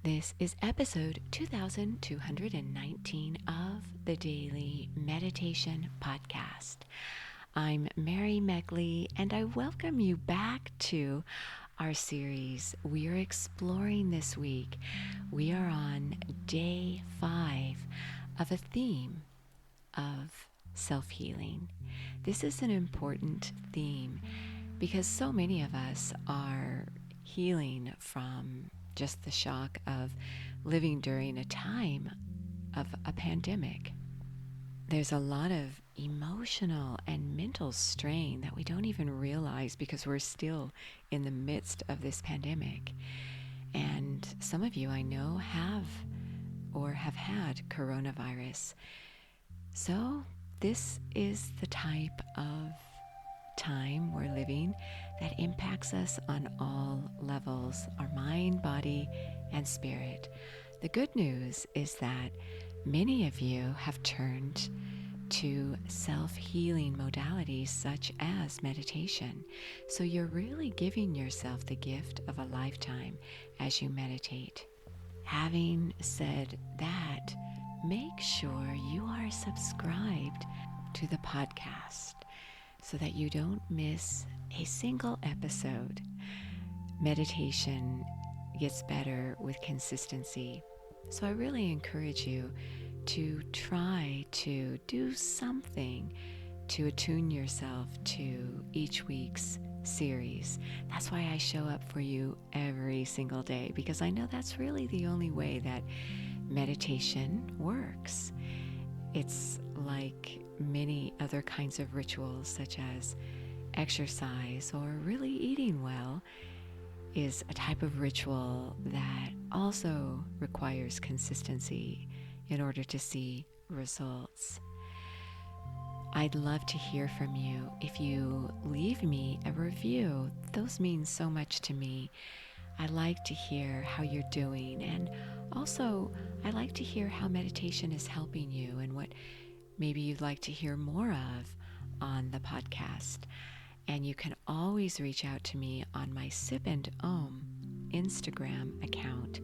This is episode 2219 of the Daily Meditation Podcast. I'm Mary Meckley, and I welcome you back to our series we are exploring this week. We are on day 5 of a theme of self-healing. This is an important theme because so many of us are healing from just the shock of living during a time of a pandemic. There's a lot of emotional and mental strain that we don't even realize because we're still in the midst of this pandemic. And some of you I know have or have had coronavirus. So this is the type of time we're living that impacts us on all levels, our mind, body, and spirit. The good news is that many of you have turned to self-healing modalities such as meditation. So you're really giving yourself the gift of a lifetime as you meditate. Having said that, make sure you are subscribed to the podcast so that you don't miss a single episode. Meditation gets better with consistency. So I really encourage you to try to do something to attune yourself to each week's series. That's why I show up for you every single day, because I know that's really the only way that meditation works. It's like many other kinds of rituals, such as exercise or really eating well, is a type of ritual that also requires consistency in order to see results. I'd love to hear from you. If you leave me a review, those mean so much to me. I like to hear how you're doing, and also I like to hear how meditation is helping you and what maybe you'd like to hear more of on the podcast. And you can always reach out to me on my Sip and Om Instagram account.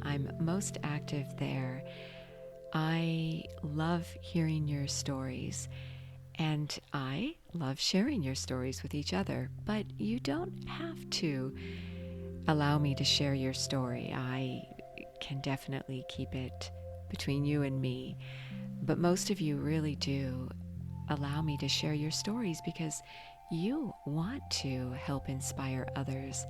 I'm most active there. I love hearing your stories, and I love sharing your stories with each other, but you don't have to allow me to share your story. I can definitely keep it between you and me. But most of you really do allow me to share your stories because you want to help inspire others.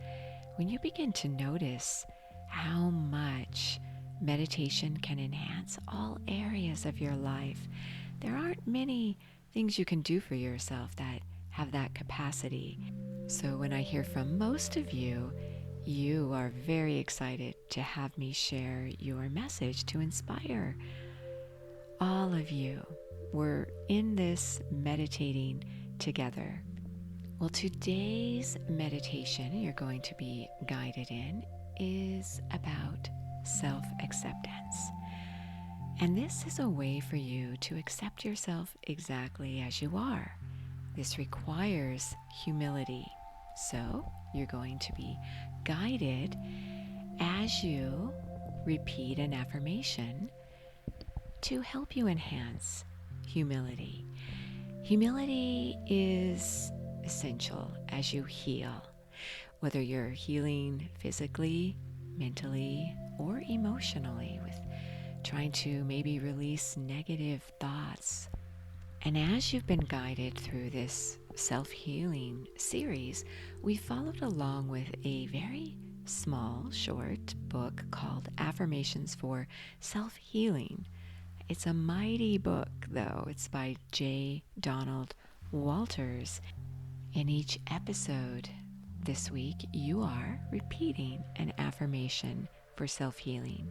When you begin to notice how much meditation can enhance all areas of your life, there aren't many things you can do for yourself that have that capacity. So when I hear from most of you, you are very excited to have me share your message to inspire all of you. We're in this meditating together. Well, today's meditation you're going to be guided in is about self-acceptance. And this is a way for you to accept yourself exactly as you are. This requires humility. So you're going to be guided as you repeat an affirmation to help you enhance humility. Humility is essential as you heal, whether you're healing physically, mentally, or emotionally, with trying to maybe release negative thoughts. And as you've been guided through this self-healing series, we followed along with a very small, short book called Affirmations for Self-Healing. It's a mighty book, though. It's by J. Donald Walters. In each episode this week, you are repeating an affirmation for self-healing.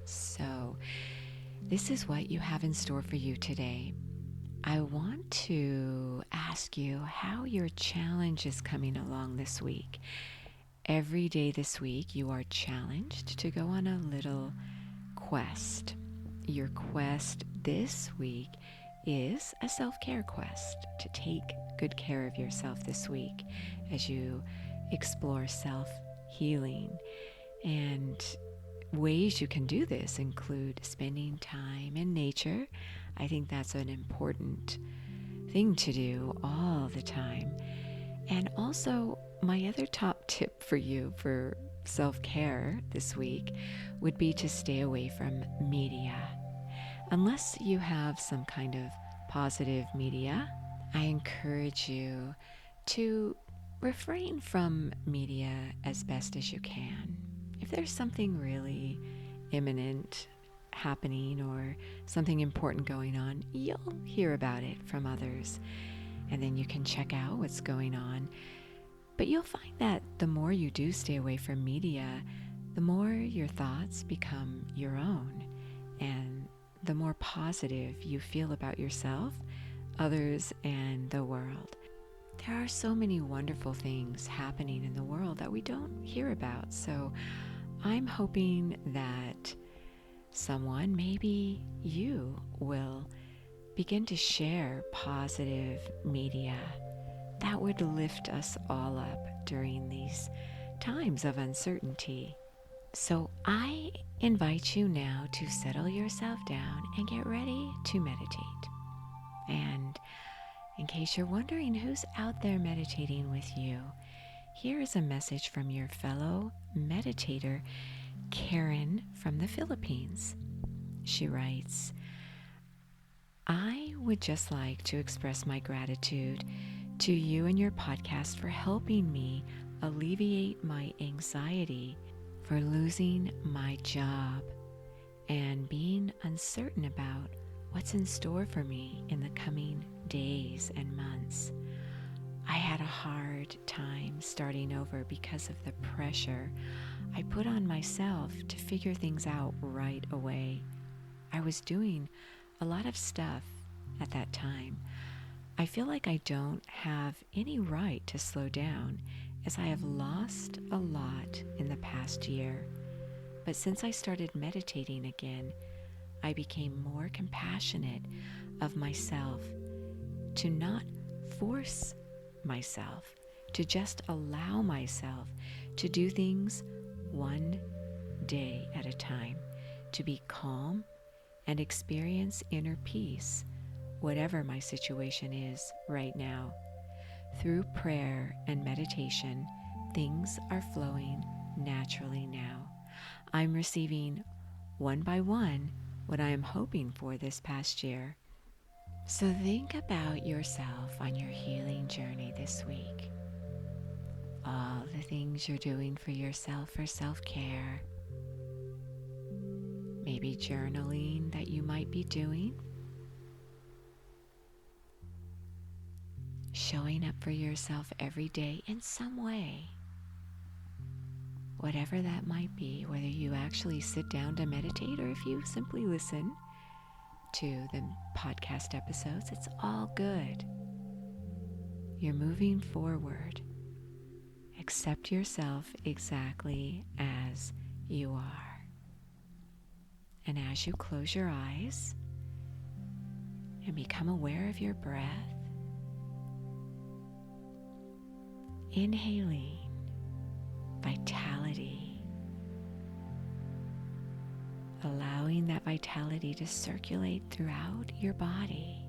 So, this is what you have in store for you today. I want to ask you how your challenge is coming along this week. Every day this week, you are challenged to go on a little quest. Your quest this week is a self-care quest to take good care of yourself this week as you explore self-healing. And ways you can do this include spending time in nature. I think that's an important thing to do all the time. And also, my other top tip for you for self-care this week would be to stay away from media. Unless you have some kind of positive media, I encourage you to refrain from media as best as you can. If there's something really imminent happening or something important going on, you'll hear about it from others, and then you can check out what's going on. But you'll find that the more you do stay away from media, the more your thoughts become your own, and the more positive you feel about yourself, others, and the world. There are so many wonderful things happening in the world that we don't hear about. So I'm hoping that someone, maybe you, will begin to share positive media that would lift us all up during these times of uncertainty. So I invite you now to settle yourself down and get ready to meditate. And in case you're wondering who's out there meditating with you, here is a message from your fellow meditator, Karen from the Philippines. She writes, I would just like to express my gratitude to you and your podcast for helping me alleviate my anxiety for losing my job and being uncertain about what's in store for me in the coming days and months. I had a hard time starting over because of the pressure I put on myself to figure things out right away. I was doing a lot of stuff at that time. I feel like I don't have any right to slow down, as I have lost a lot in the past year. But since I started meditating again, I became more compassionate of myself, to not force myself, to just allow myself to do things one day at a time, to be calm and experience inner peace, whatever my situation is right now. Through prayer and meditation, things are flowing naturally now. I'm receiving one by one what I am hoping for this past year. So think about yourself on your healing journey this week. All the things you're doing for yourself for self-care. Maybe journaling that you might be doing. Showing up for yourself every day in some way. Whatever that might be, whether you actually sit down to meditate or if you simply listen to the podcast episodes, it's all good. You're moving forward. Accept yourself exactly as you are. And as you close your eyes and become aware of your breath, inhaling vitality, allowing that vitality to circulate throughout your body,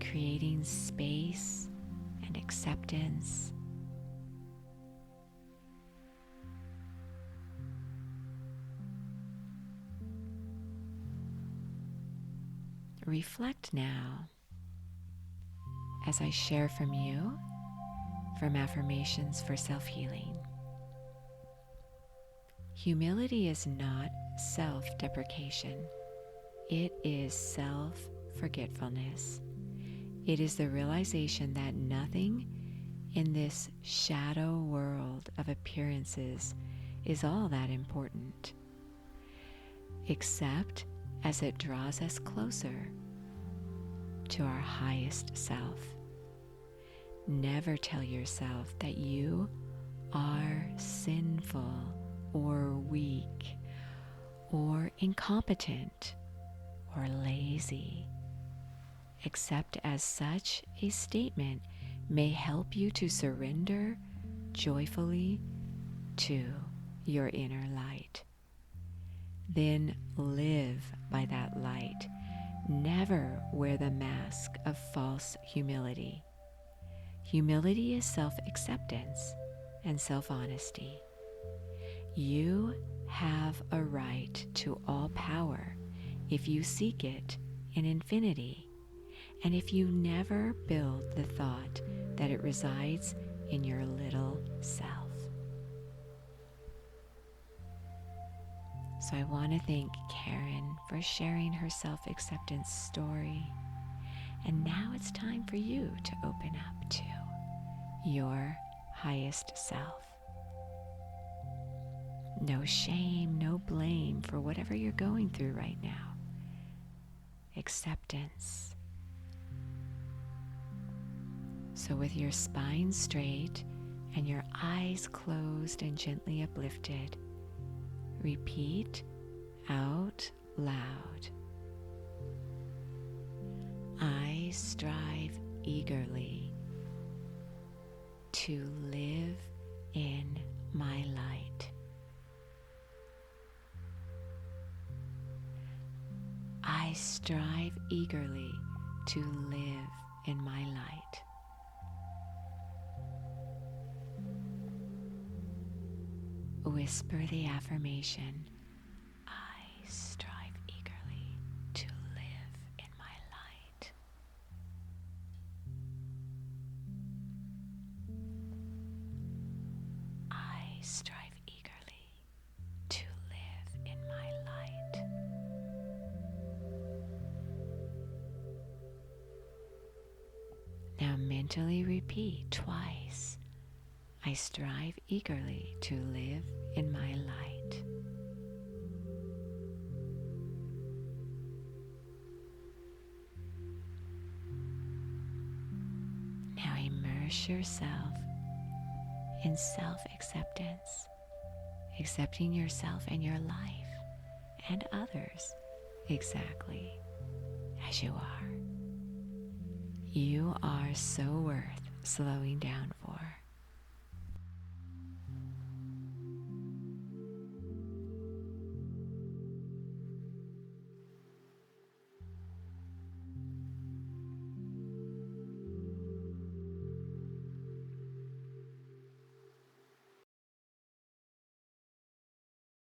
creating space and acceptance. Reflect now as I share from you from Affirmations for Self-Healing. Humility is not self-deprecation. It is self-forgetfulness. It is the realization that nothing in this shadow world of appearances is all that important, except as it draws us closer to our highest self. Never tell yourself that you are sinful or weak or incompetent or lazy, except as such a statement may help you to surrender joyfully to your inner light. Then live by that light. Never wear the mask of false humility. Humility is self-acceptance and self-honesty. You have a right to all power if you seek it in infinity, and if you never build the thought that it resides in your little self. So I want to thank Karen for sharing her self-acceptance story. And now it's time for you to open up to your highest self. No shame, no blame for whatever you're going through right now. Acceptance. So with your spine straight and your eyes closed and gently uplifted, repeat out loud. I strive eagerly to live in my light. I strive eagerly to live in my light. Whisper the affirmation, I strive eagerly to live in my light. I strive eagerly to live in my light. Now mentally repeat twice. I strive eagerly to live in my light. Now immerse yourself in self-acceptance, accepting yourself and your life and others exactly as you are. You are so worth slowing down for.